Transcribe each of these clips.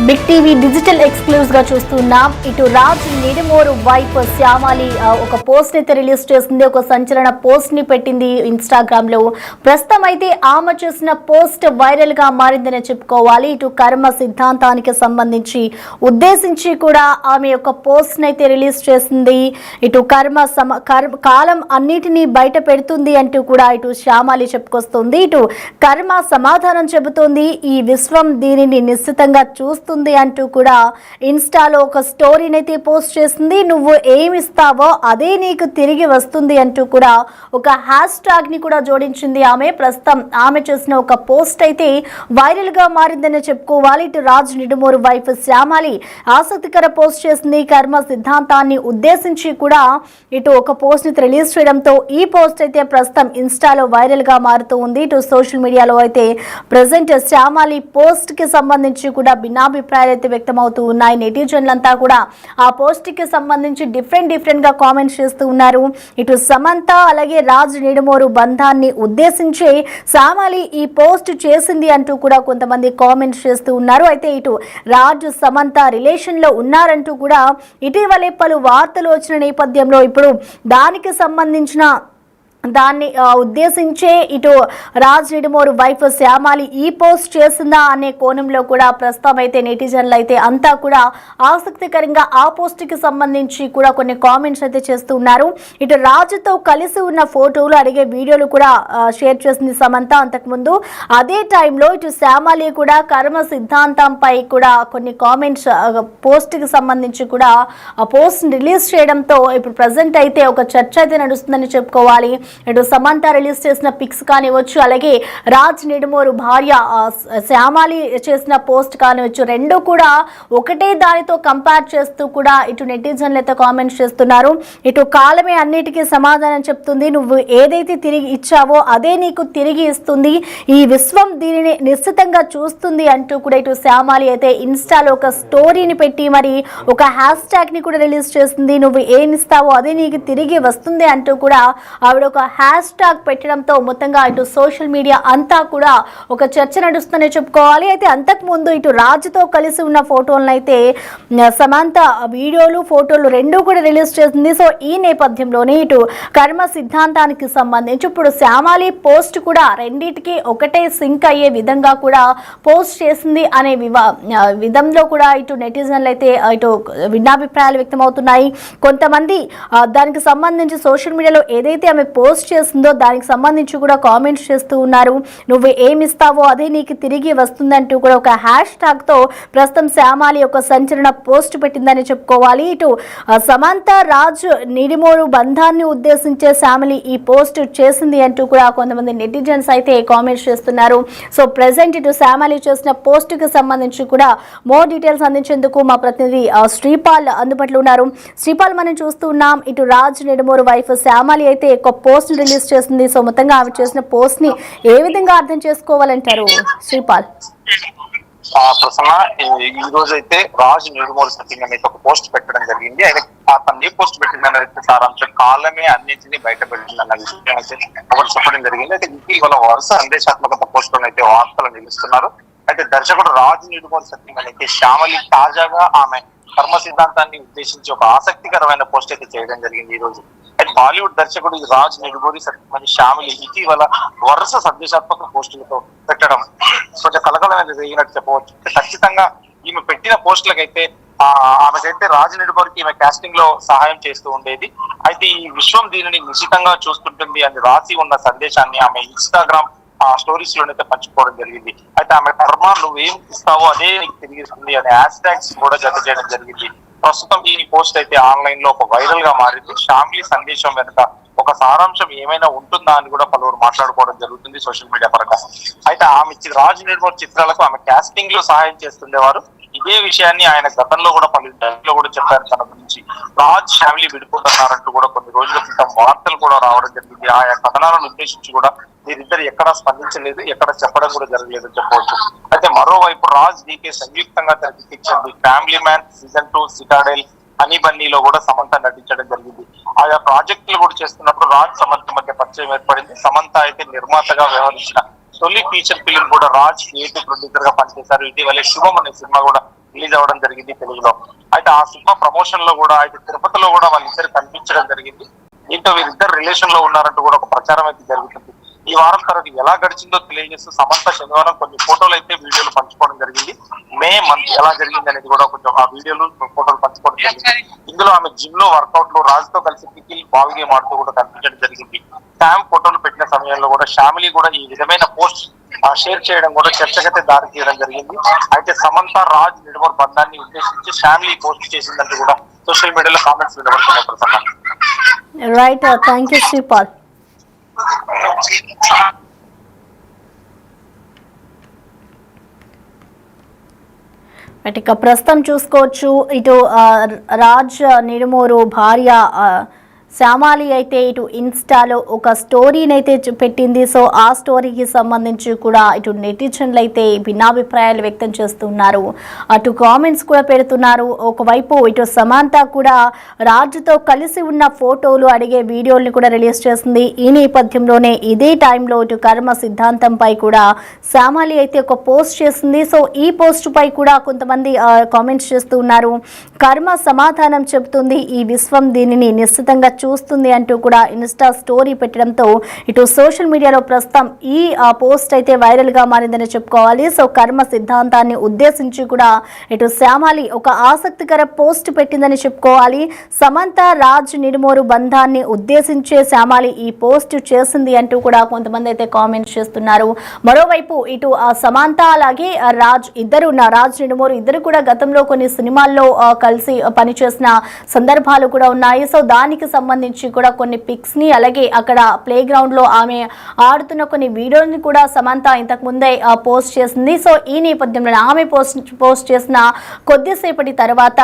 Big TV digital exclusive గా చూస్తున్నాం. ఇటు రాజ్ నిడిమోరు వైఫ్ శ్యామాలి ఒక పోస్ట్ అయితే రిలీజ్ చేసింది. ఒక సంచలన పోస్ట్ ని పెట్టింది ఇన్స్టాగ్రామ్ లో. ప్రస్తుతం అయితే ఆమె చేసిన పోస్ట్ వైరల్ గా మారిందని చెప్పుకోవాలి. ఇటు కర్మ సిద్ధాంతానికి సంబంధించి ఉద్దేశించి కూడా ఆమె యొక్క పోస్ట్ అయితే రిలీజ్ చేసింది. ఇటు కాలం అన్నిటినీ బయట పెడుతుంది అంటూ కూడా ఇటు శ్యామాలి చెప్పుకొస్తుంది. ఇటు కర్మ సమాధానం చెబుతోంది. ఈ విశ్వం దీనిని నిశ్చితంగా చూస్తుంది అంటూ కూడా ఇన్స్టాలో ఒక స్టోరీని అయితే పోస్ట్ చేసింది. నువ్వు ఏమిస్తావో అదే నీకు తిరిగి వస్తుంది అంటూ కూడా ఒక హ్యాష్ ట్యాగ్ ని కూడా జోడించింది ఆమె. ప్రస్తుతం ఆమె చేసిన ఒక పోస్ట్ అయితే వైరల్ గా మారిందని చెప్పుకోవాలి. ఇటు రాజ్ నిడుమోరు వైఫ్ శ్యామాలి ఆసక్తికర పోస్ట్ చేసింది. కర్మ సిద్ధాంతాన్ని ఉద్దేశించి కూడా ఇటు ఒక పోస్ట్ ని రిలీజ్ చేయడంతో ఈ పోస్ట్ అయితే ప్రస్తుతం ఇన్స్టాలో వైరల్ గా మారుతూ ఉంది. ఇటు సోషల్ మీడియాలో అయితే ప్రజెంట్ శ్యామాలి పోస్ట్ కి సంబంధించి కూడా భిన్నాభిప్రాయాలు అయితే వ్యక్తమవుతూ ఉన్నాయి. నెటిజన్లంతా కూడా ఆ పోస్ట్ కి సంబంధించి డిఫరెంట్ గా కామెంట్స్ చేస్తూ ఉన్నారు. ఇటు సమంత అలాగే రాజ్ నిడుమోరు బంధాన్ని ఉద్దేశించి శ్యామాలి ఈ పోస్ట్ చేసింది అంటూ కూడా కొంతమంది కామెంట్స్ చేస్తూ ఉన్నారు. అయితే ఇటు రాజ్ సమంత రిలేషన్ లో ఉన్నారంటూ కూడా ఇటీవలే పలు వార్తలు వచ్చిన నేపథ్యంలో ఇప్పుడు దానికి సంబంధించిన దాన్ని ఉద్దేశించే ఇటు రాజ్ నిడుమోరు వైఫ్ శ్యామాలి ఈ పోస్ట్ చేసిందా అనే కోణంలో కూడా ప్రస్తుతం అయితే నెటిజన్లు అయితే అంతా కూడా ఆసక్తికరంగా ఆ పోస్ట్ కి సంబంధించి కూడా కొన్ని కామెంట్స్ అయితే చేస్తూ ఉన్నారు. ఇటు రాజుతో కలిసి ఉన్న ఫోటోలు అడిగే వీడియోలు కూడా షేర్ చేసింది సమంత. అంతకుముందు అదే టైంలో ఇటు శ్యామాలి కూడా కర్మ సిద్ధాంతంపై కూడా కొన్ని కామెంట్స్ పోస్ట్ కి సంబంధించి కూడా ఆ పోస్ట్ రిలీజ్ చేయడంతో ఇప్పుడు ప్రజెంట్ అయితే ఒక చర్చ అయితే నడుస్తుందని చెప్పుకోవాలి. ఇటు సమంత రిలీజ్ చేసిన పిక్స్ కానివచ్చు, అలాగే రాజ్ నిడుమోరు భార్య శ్యామాలి చేసిన పోస్ట్ కానివచ్చు, రెండు కూడా ఒకటే దానితో కంపేర్ చేస్తూ కూడా ఇటు నెటిజన్లు అయితే కామెంట్స్ చేస్తున్నారు. ఇటు కాలమే అన్నిటికీ సమాధానం చెప్తుంది. నువ్వు ఏదైతే తిరిగి ఇచ్చావో అదే నీకు తిరిగి ఇస్తుంది. ఈ విశ్వం దీనిని నిశ్చితంగా చూస్తుంది అంటూ కూడా ఇటు శ్యామాలి అయితే ఇన్స్టాలో ఒక స్టోరీని పెట్టి మరి ఒక హ్యాష్ ట్యాగ్ ని కూడా రిలీజ్ చేస్తుంది. నువ్వు ఏమిస్తావో అదే నీకు తిరిగి వస్తుంది అంటూ కూడా ఆవిడ ఒక హ్యాష్ ట్యాగ్ పెట్టడంతో మొత్తంగా ఇటు సోషల్ మీడియా అంతా కూడా ఒక చర్చ నడుస్తుందని చెప్పుకోవాలి. అయితే అంతకు ముందు ఇటు రాజుతో కలిసి ఉన్న ఫోటోలను అయితే సమంత వీడియోలు ఫోటోలు రెండూ కూడా రిలీజ్ చేసింది. సో ఈ నేపథ్యంలోనే ఇటు కర్మ సిద్ధాంతానికి సంబంధించి ఇప్పుడు శ్యామాలి పోస్ట్ కూడా రెండింటికి ఒకటే సింక్ అయ్యే విధంగా కూడా పోస్ట్ చేసింది అనే విధంలో కూడా ఇటు నెటిజన్లు అయితే ఇటు భిన్నాభిప్రాయాలు వ్యక్తమవుతున్నాయి. కొంతమంది దానికి సంబంధించి సోషల్ మీడియాలో ఏదైతే ఆమె పోస్ట్ చేస్తుందో దానికి సంబంధించి కూడా కామెంట్స్ చేస్తూ ఉన్నారు. నువ్వు ఏమిస్తావో అదే నీకు తిరిగి వస్తుందంటూ కూడా ఒక హ్యాష్ ట్యాగ్ తో ప్రస్తుతం శ్యామాలి ఒక సంచలన పోస్ట్ పెట్టిందని చెప్పుకోవాలి. ఇటు సమంత రాజ్ నిడిమోరు బంధాన్ని ఉద్దేశించే శ్యామాలి ఈ పోస్ట్ చేసింది అంటూ కూడా కొంతమంది నెటిజన్స్ అయితే కామెంట్స్ చేస్తున్నారు. సో ప్రెసెంట్ ఇటు శ్యామాలి చేసిన పోస్ట్ కి సంబంధించి కూడా మోర్ డీటెయిల్స్ అందించేందుకు మా ప్రతినిధి శ్రీపాల్ అందుబాటులో ఉన్నారు. శ్రీపాల్, మనం చూస్తూ ఉన్నాం ఇటు రాజ్ నిడుమోరు వైఫ్ శ్యామాలి అయితే ఒక పోస్ట్ రిలీజ్ చేస్తుంది. సో మొత్తంగా ఆమె చేసిన పోస్ట్ ని ఏ విధంగా అర్థం చేసుకోవాలంటారు శ్రీపాల్? ప్రసన్న, ఈ రోజు అయితే రాజ్ నిడుమోరు సత్యం అనేది ఒక పోస్ట్ పెట్టడం జరిగింది. ఆయన అతను ఏ పోస్ట్ పెట్టిందనేది సారాంశం కాలమే అన్నింటినీ బయట పెట్టిందన్న విషయం అయితే ఒకటి చెప్పడం జరిగింది. అయితే ఇటీవల వరుస సందేశాత్మకత పోస్టులను అయితే వార్తలు నిలుస్తున్నారు. అయితే దర్శకుడు రాజ్ నిడుమోరు సత్యం అయితే శ్యామలి తాజాగా ఆమె కర్మ సిద్ధాంతాన్ని ఉద్దేశించి ఒక ఆసక్తికరమైన పోస్ట్ అయితే చేయడం జరిగింది ఈ రోజు. బాలీవుడ్ దర్శకుడు రాజ్ నిడుమోరు సత్యం శ్యామలి ఇటీవల వరుస సందేశాత్మక పోస్టులతో పెట్టడం కొంచెం కలకలమైన జరిగినట్టు చెప్పవచ్చు. ఖచ్చితంగా ఈమె పెట్టిన పోస్టులకైతే ఆమెకైతే రాజ్ నిడుమోరుకి ఈమె కాస్టింగ్ లో సహాయం చేస్తూ ఉండేది. అయితే ఈ విశ్వం దీనిని నిశ్చితంగా చూస్తుంటుంది అని రాసి ఉన్న సందేశాన్ని ఆమె ఇన్స్టాగ్రామ్ స్టోరీస్ లోనైతే పంచుకోవడం జరిగింది. అయితే ఆమె కర్మ నువ్వేం ఇస్తావో అదే నీకు తిరిగిస్తుంది అనే హ్యాష్ ట్యాగ్స్ కూడా జత చేయడం జరిగింది. ప్రస్తుతం ఈ పోస్ట్ అయితే ఆన్లైన్ లో ఒక వైరల్ గా మారింది. శ్యామలి సందేశం వెనుక ఒక సారాంశం ఏమైనా ఉంటుందా అని కూడా పలువురు మాట్లాడుకోవడం జరుగుతుంది సోషల్ మీడియా పరంగా. అయితే ఆమె రాజ్ నిడుమోరు చిత్రాలకు ఆమె కాస్టింగ్ లో సహాయం చేస్తుండేవారు. ఇదే విషయాన్ని ఆయన గతంలో కూడా పలు ఇంటర్వ్యూలో కూడా చెప్పారు. తన గురించి రాజ్ శ్యామలి విడిపోతున్నారంటూ కూడా కొన్ని రోజుల క్రితం వార్తలు కూడా రావడం జరిగింది. ఆయా కథనాలను ఉద్దేశించి కూడా వీరిద్దరు ఎక్కడా స్పందించలేదు, ఎక్కడ చెప్పడం కూడా జరగలేదని చెప్పవచ్చు. అయితే మరోవైపు రాజ్ డీకే సంయుక్తంగా తెరకెక్కించింది family man season 2, citadel, honey బన్నీలో కూడా సమంత నటించడం జరిగింది. ఆయా ప్రాజెక్టులు కూడా చేస్తున్నప్పుడు రాజ్ సమంత మధ్య పరిచయం ఏర్పడింది. సమంత అయితే నిర్మాతగా వ్యవహరించిన తొలి ఫీచర్ ఫిలిం కూడా రాజ్ క్రియేటివ్ ప్రొడ్యూసర్ గా పనిచేశారు. ఇటీవలే శుభం అనే సినిమా కూడా రిలీజ్ అవ్వడం జరిగింది తెలుగులో. అయితే ఆ సినిమా ప్రమోషన్ లో కూడా అయితే తిరుపతిలో కూడా వాళ్ళిద్దరు కనిపించడం జరిగింది. దీంతో వీరిద్దరు రిలేషన్ లో ఉన్నారంటూ కూడా ఒక ప్రచారం అయితే జరుగుతుంది. ఈ వారం తర్వాత ఎలా గడిచిందో తెలియజేస్తూ సమంత శనివారం కొన్ని ఫోటోలు అయితే వీడియోలు పంచుకోవడం జరిగింది. మే మంత్ ఎలా జరిగింది అనేది కూడా కొంచెం ఆ వీడియోలు ఫోటోలు పంచుకోవడం జరిగింది. ఇందులో ఆమె జిమ్ లో వర్కౌట్ లో రాజుతో కలిసి పికిల్ బాల్ గేమ్ ఆడుతూ కూడా కనిపించడం జరిగింది. శామ్ ఫోటోలు పెట్టిన సమయంలో కూడా షామిలీ కూడా ఈ విధమైన పోస్ట్ షేర్ చేయడం కూడా చర్చకైతే దారి తీయడం జరిగింది. అయితే సమంత రాజ్ నిడమోర్ బంధాన్ని ఉద్దేశించి షామిలీ పోస్ట్ చేసిందంటూ కూడా సోషల్ మీడియాలో కామెంట్స్ వినబడుతున్నాయి Prasanna. Right, thank you Sripal. ఇక ప్రస్తుతం చూసుకోవచ్చు, ఇటు రాజ్ నిడుమూరు భార్య శ్యామాలి అయితే ఇటు ఇన్స్టాలో ఒక స్టోరీని అయితే పెట్టింది. సో ఆ స్టోరీకి సంబంధించి కూడా ఇటు నెటిజన్లు అయితే భిన్నాభిప్రాయాలు వ్యక్తం చేస్తున్నారు, అటు కామెంట్స్ కూడా పెడుతున్నారు. ఒకవైపు ఇటు సమంత కూడా రాజుతో కలిసి ఉన్న ఫోటోలు అడిగే వీడియోల్ని కూడా రిలీజ్ చేసింది. ఈ నేపథ్యంలోనే ఇదే టైంలో ఇటు కర్మ సిద్ధాంతంపై కూడా శ్యామాలి అయితే ఒక పోస్ట్ చేసింది. సో ఈ పోస్ట్ పై కూడా కొంతమంది కామెంట్స్ చేస్తూ ఉన్నారు. కర్మ సమాధానం చెబుతుంది, ఈ విశ్వం దీనిని నిశ్చితంగా చూస్తుంది అంటూ కూడా ఇన్స్టా స్టోరీ పెట్టడంతో ఇటు సోషల్ మీడియాలో ప్రస్తుతం ఈ పోస్ట్ అయితే వైరల్ గా మారిందని చెప్పుకోవాలి. సో కర్మ సిద్ధాంతాన్ని ఉద్దేశించి కూడా ఇటు శ్యామాలి ఒక ఆసక్తికర పోస్ట్ పెట్టిందని చెప్పుకోవాలి. సమంత రాజ్ నిడుమోరు బంధాన్ని ఉద్దేశించే శ్యామాలి ఈ పోస్ట్ చేసింది అంటూ కూడా కొంతమంది అయితే కామెంట్స్ చేస్తున్నారు. మరోవైపు ఇటు సమంత అలాగే రాజ్ నిడుమోరు ఇద్దరు కూడా గతంలో కొన్ని సినిమాల్లో కలిసి పనిచేసిన సందర్భాలు కూడా ఉన్నాయి. సో దానికి సంబంధించి కూడా కొన్ని పిక్స్ ని అలాగే అక్కడ ప్లే గ్రౌండ్ లో ఆమె ఆడుతున్న కొన్ని వీడియోని కూడా సమంత ఇంతకు ముందే పోస్ట్ చేసింది. సో ఈ నేపథ్యంలో ఆమె పోస్ట్ చేసిన కొద్దిసేపటి తర్వాత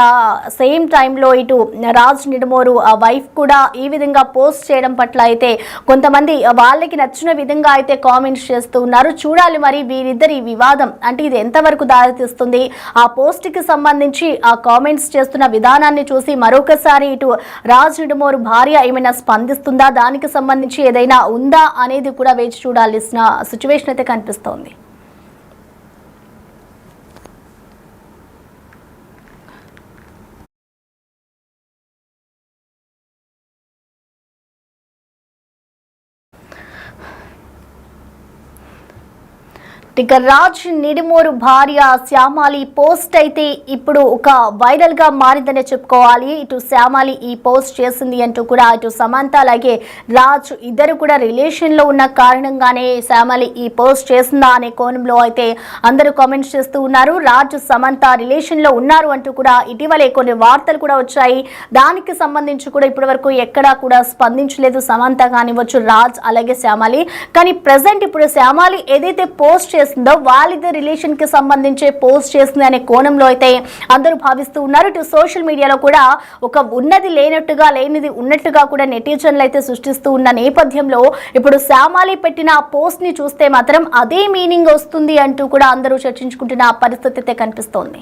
సేమ్ టైంలో ఇటు రాజ్ నిడుమోరు వైఫ్ కూడా ఈ విధంగా పోస్ట్ చేయడం పట్ల అయితే కొంతమంది వాళ్ళకి నచ్చిన విధంగా అయితే కామెంట్స్ చేస్తూ ఉన్నారు. చూడాలి మరి వీరిద్దరి వివాదం అంటే ఇది ఎంతవరకు దారితీస్తుంది. ఆ పోస్ట్ కి సంబంధించి ఆ కామెంట్స్ చేస్తున్న విధానాన్ని చూసి మరొకసారి ఇటు రాజ్ నిడుమోరు భార్య ఏమైనా స్పందిస్తుందా, దానికి సంబంధించి ఏదైనా ఉందా అనేది కూడా వేచి చూడాల్సిన సిచ్యువేషన్ అయితే కనిపిస్తోంది. ఇక రాజ్ నిడుమోరు భార్య శ్యామాలి పోస్ట్ అయితే ఇప్పుడు ఒక వైరల్ గా మారిందనే చెప్పుకోవాలి. ఇటు శ్యామాలి ఈ పోస్ట్ చేసింది అంటూ కూడా ఇటు సమంత అలాగే రాజ్ ఇద్దరు కూడా రిలేషన్ లో ఉన్న కారణంగానే శ్యామాలి ఈ పోస్ట్ చేసిందా అనే కోణంలో అయితే అందరూ కామెంట్స్ చేస్తూ ఉన్నారు. రాజ్ సమంత రిలేషన్ లో ఉన్నారు అంటూ కూడా ఇటీవలే కొన్ని వార్తలు కూడా వచ్చాయి. దానికి సంబంధించి కూడా ఇప్పటి వరకు ఎక్కడా కూడా స్పందించలేదు సమంత కానివ్వచ్చు, రాజ్ అలాగే శ్యామాలి. కానీ ప్రెసెంట్ ఇప్పుడు శ్యామాలి ఏదైతే పోస్ట్ వాళ్ళిద్దరి రిలేషన్ కి సంబంధించి పోస్ట్ చేస్తుంది అనే కోణంలో అయితే అందరూ భావిస్తూ ఉన్నారు. ఇటు సోషల్ మీడియాలో కూడా ఒక ఉన్నది లేనట్టుగా లేనిది ఉన్నట్టుగా కూడా నెటిజన్లు అయితే సృష్టిస్తూ ఉన్న నేపథ్యంలో ఇప్పుడు శ్యామాలి పెట్టిన పోస్ట్ ని చూస్తే మాత్రం అదే మీనింగ్ వస్తుంది అంటూ కూడా అందరూ చర్చించుకుంటున్న పరిస్థితి అయితే కనిపిస్తోంది.